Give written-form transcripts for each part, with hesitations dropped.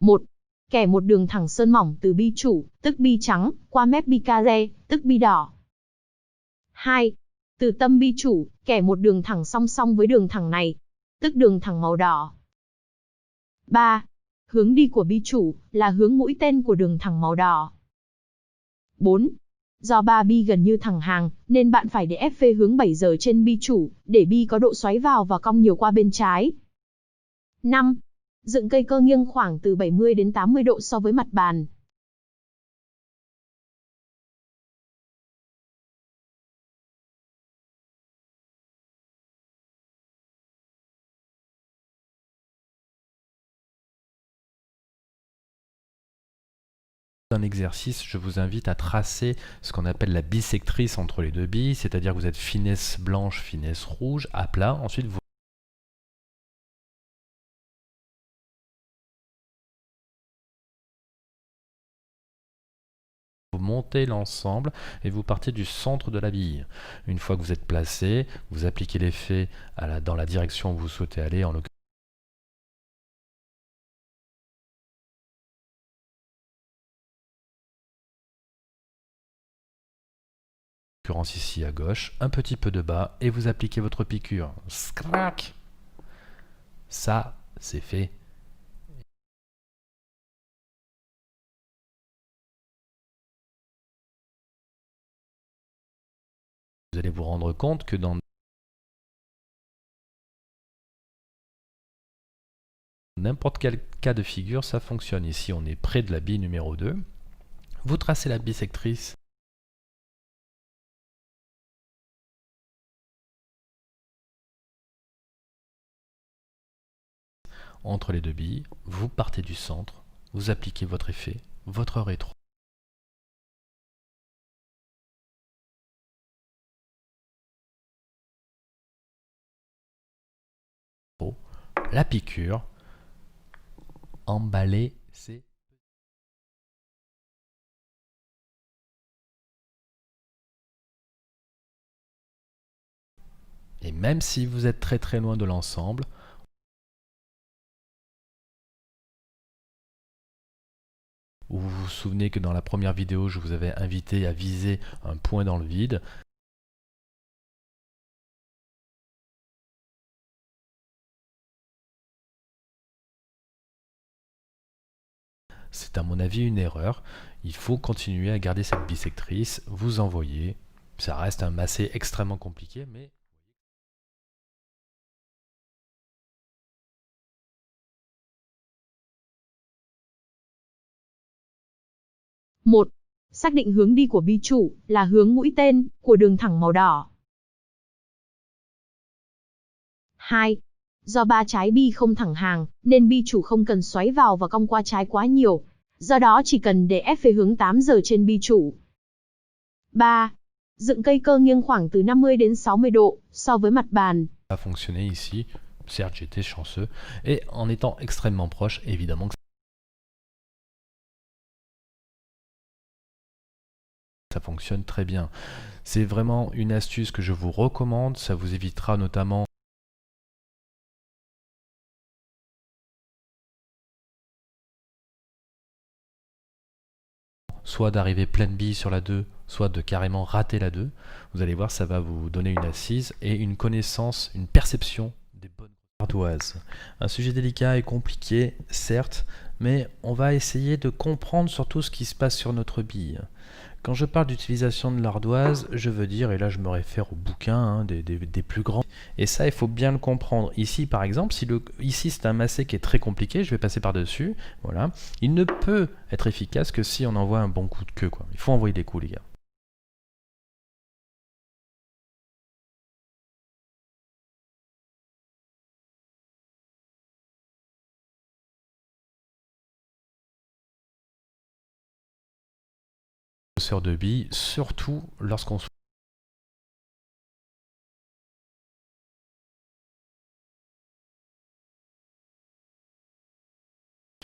1. Kẻ một đường thẳng sơn mỏng từ bi chủ, tức bi trắng, qua mép bi carré, tức bi đỏ. 2. Từ tâm bi chủ, kẻ một đường thẳng song song với đường thẳng này, tức đường thẳng màu đỏ. 3. Hướng đi của bi chủ, là hướng mũi tên của đường thẳng màu đỏ. 4. Do 3 bi gần như thẳng hàng, nên bạn phải để Fv hướng 7 giờ trên bi chủ, để bi có độ xoáy vào và cong nhiều qua bên trái. 5. Dựng cây cơ nghiêng khoảng từ 70 đến 80 độ so với mặt bàn. Un exercice, je vous invite à tracer ce qu'on appelle la bisectrice entre les deux billes, c'est-à-dire que vous êtes finesse blanche, finesse rouge, à plat. Ensuite, vous montez l'ensemble et vous partez du centre de la bille. Une fois que vous êtes placé, vous appliquez l'effet dans la direction où vous souhaitez aller, en l'occurrence ici à gauche, un petit peu de bas, et vous appliquez votre piqûre. Scrac! Ça, c'est fait. Vous allez vous rendre compte que dans n'importe quel cas de figure, ça fonctionne. Ici, on est près de la bille numéro 2. Vous tracez la bisectrice entre les deux billes, vous partez du centre, vous appliquez votre effet, votre rétro. La piqûre, emballer, c'est... Et même si vous êtes très loin de l'ensemble, vous vous souvenez que dans la première vidéo, je vous avais invité à viser un point dans le vide. C'est à mon avis une erreur. Il faut continuer à garder cette bisectrice, vous envoyez. Ça reste un massé extrêmement compliqué, mais... Một. Xác định hướng đi của bi chủ, là hướng mũi tên, của đường thẳng màu đỏ. 2. Do 3 trái bi không thẳng hàng, nên bi chủ không cần xoáy vào và cong qua trái quá nhiều. Do đó chỉ cần để F hướng 8 giờ trên bi chủ. 3. Dựng cây cơ nghiêng khoảng từ 50 đến 60 độ, so với mặt bàn. Ça a fonctionné ici, certes j'étais chanceux, et en étant extrêmement proche, évidemment que ça fonctionne très bien. C'est vraiment une astuce que je vous recommande, ça vous évitera notamment soit d'arriver pleine bille sur la 2, soit de carrément rater la 2. Vous allez voir, ça va vous donner une assise et une connaissance, une perception des bonnes ardoises. Un sujet délicat et compliqué, certes, mais on va essayer de comprendre surtout ce qui se passe sur notre bille. Quand je parle d'utilisation de l'ardoise, je veux dire, et là je me réfère au bouquin des plus grands, et ça il faut bien le comprendre. Ici par exemple, ici c'est un massé qui est très compliqué, je vais passer par-dessus, voilà. Il ne peut être efficace que si on envoie un bon coup de queue, quoi. Il faut envoyer des coups les gars. De billes, surtout lorsqu'on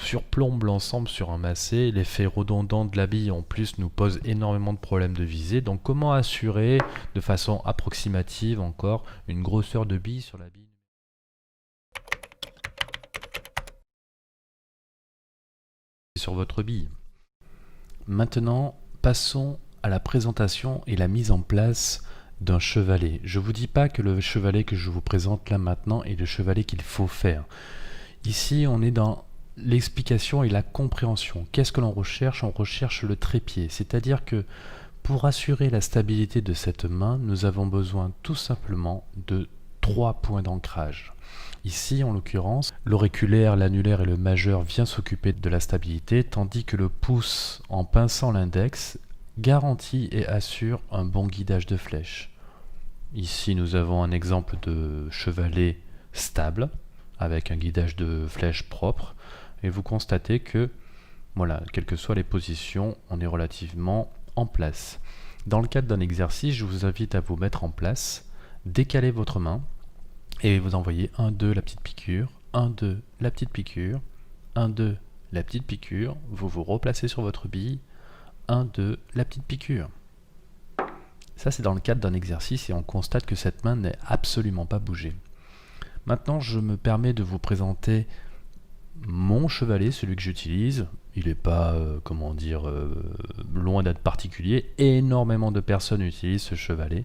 surplombe l'ensemble sur un massé, l'effet redondant de la bille en plus nous pose énormément de problèmes de visée. Donc comment assurer de façon approximative encore une grosseur de bille sur la bille? sur votre bille. Maintenant, passons à la présentation et la mise en place d'un chevalet. Je ne vous dis pas que le chevalet que je vous présente là maintenant est le chevalet qu'il faut faire. Ici, on est dans l'explication et la compréhension. Qu'est-ce que l'on recherche? On recherche le trépied, c'est-à-dire que pour assurer la stabilité de cette main, nous avons besoin tout simplement de 3 points d'ancrage. Ici, en l'occurrence, l'auriculaire, l'annulaire et le majeur viennent s'occuper de la stabilité, tandis que le pouce, en pinçant l'index, garantit et assure un bon guidage de flèche. Ici, nous avons un exemple de chevalet stable, avec un guidage de flèche propre, et vous constatez que, voilà, quelles que soient les positions, on est relativement en place. Dans le cadre d'un exercice, je vous invite à vous mettre en place, décaler votre main, et vous envoyez 1, 2, la petite piqûre, 1, 2, la petite piqûre, 1, 2, la petite piqûre, vous vous replacez sur votre bille, 1, 2, la petite piqûre. Ça, c'est dans le cadre d'un exercice et on constate que cette main n'est absolument pas bougée. Maintenant, je me permets de vous présenter mon chevalet, celui que j'utilise. Il n'est pas, loin d'être particulier. Énormément de personnes utilisent ce chevalet.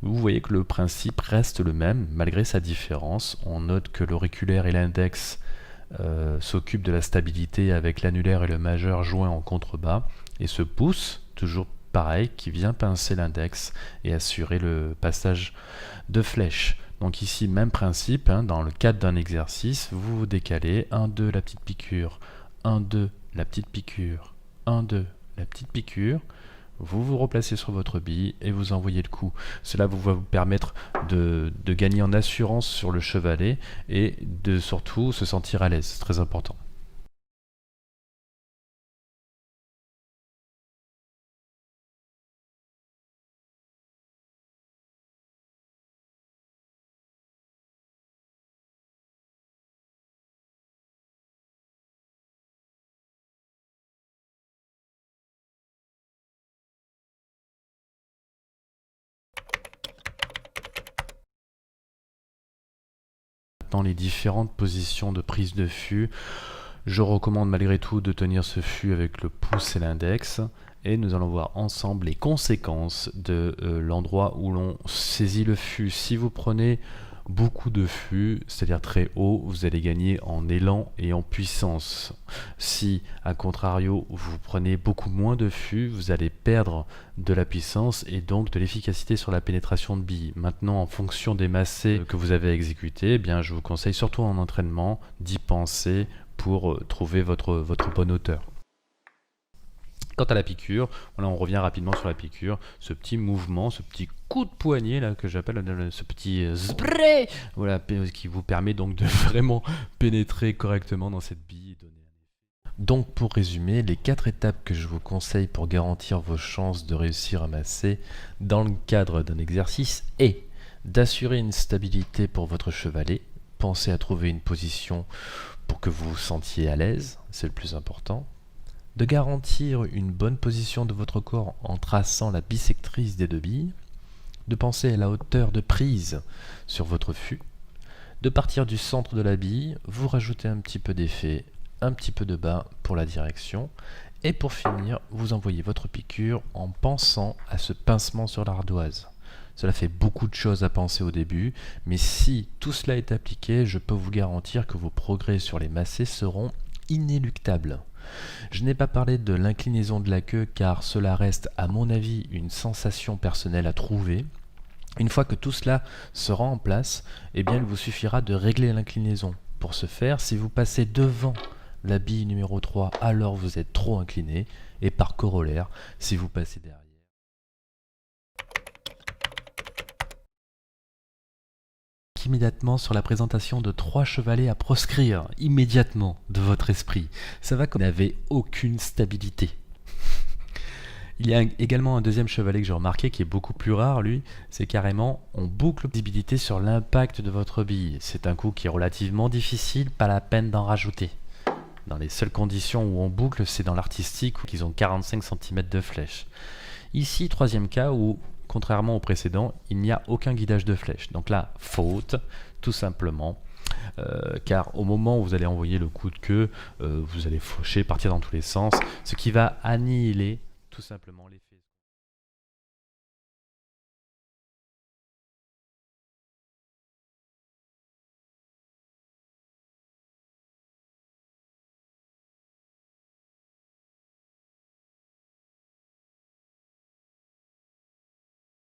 Vous voyez que le principe reste le même, malgré sa différence. On note que l'auriculaire et l'index s'occupent de la stabilité avec l'annulaire et le majeur joints en contrebas. Et ce pouce, toujours pareil, qui vient pincer l'index et assurer le passage de flèche. Donc ici, même principe, dans le cadre d'un exercice, vous vous décalez, 1, 2, la petite piqûre, 1, 2, la petite piqûre, 1, 2, la petite piqûre, vous vous replacez sur votre bille et vous envoyez le coup. Cela va vous permettre de gagner en assurance sur le chevalet et de surtout se sentir à l'aise, c'est très important. Dans les différentes positions de prise de fût, je recommande malgré tout de tenir ce fût avec le pouce et l'index et nous allons voir ensemble les conséquences de l'endroit où l'on saisit le fût. Si vous prenez beaucoup de fût, c'est-à-dire très haut, vous allez gagner en élan et en puissance. Si, à contrario, vous prenez beaucoup moins de fût, vous allez perdre de la puissance et donc de l'efficacité sur la pénétration de billes. Maintenant, en fonction des massés que vous avez exécutés, eh bien, je vous conseille surtout en entraînement d'y penser pour trouver votre bonne hauteur. Quant à la piqûre, voilà, on revient rapidement sur la piqûre, ce petit mouvement, ce petit coup de poignet là que j'appelle ce petit spray, voilà, qui vous permet donc de vraiment pénétrer correctement dans cette bille. Donc pour résumer, les 4 étapes que je vous conseille pour garantir vos chances de réussir à masser dans le cadre d'un exercice est d'assurer une stabilité pour votre chevalet, pensez à trouver une position pour que vous vous sentiez à l'aise, c'est le plus important. De garantir une bonne position de votre corps en traçant la bissectrice des 2 billes, de penser à la hauteur de prise sur votre fût, de partir du centre de la bille, vous rajoutez un petit peu d'effet, un petit peu de bas pour la direction, et pour finir, vous envoyez votre piqûre en pensant à ce pincement sur l'ardoise. Cela fait beaucoup de choses à penser au début, mais si tout cela est appliqué, je peux vous garantir que vos progrès sur les massés seront inéluctables. Je n'ai pas parlé de l'inclinaison de la queue car cela reste à mon avis une sensation personnelle à trouver. Une fois que tout cela sera en place, eh bien il vous suffira de régler l'inclinaison. Pour ce faire, si vous passez devant la bille numéro 3, alors vous êtes trop incliné et par corollaire, si vous passez derrière. Immédiatement sur la présentation de 3 chevalets à proscrire immédiatement de votre esprit. Ça va comme vous n'avez aucune stabilité. Il y a également un deuxième chevalet que j'ai remarqué qui est beaucoup plus rare, lui, c'est carrément on boucle la visibilité sur l'impact de votre bille. C'est un coup qui est relativement difficile, pas la peine d'en rajouter. Dans les seules conditions où on boucle, c'est dans l'artistique où ils ont 45 cm de flèche. Ici, troisième cas où contrairement au précédent, il n'y a aucun guidage de flèche. Donc là, faute, tout simplement. car au moment où vous allez envoyer le coup de queue, vous allez faucher, partir dans tous les sens, ce qui va annihiler tout simplement l'effet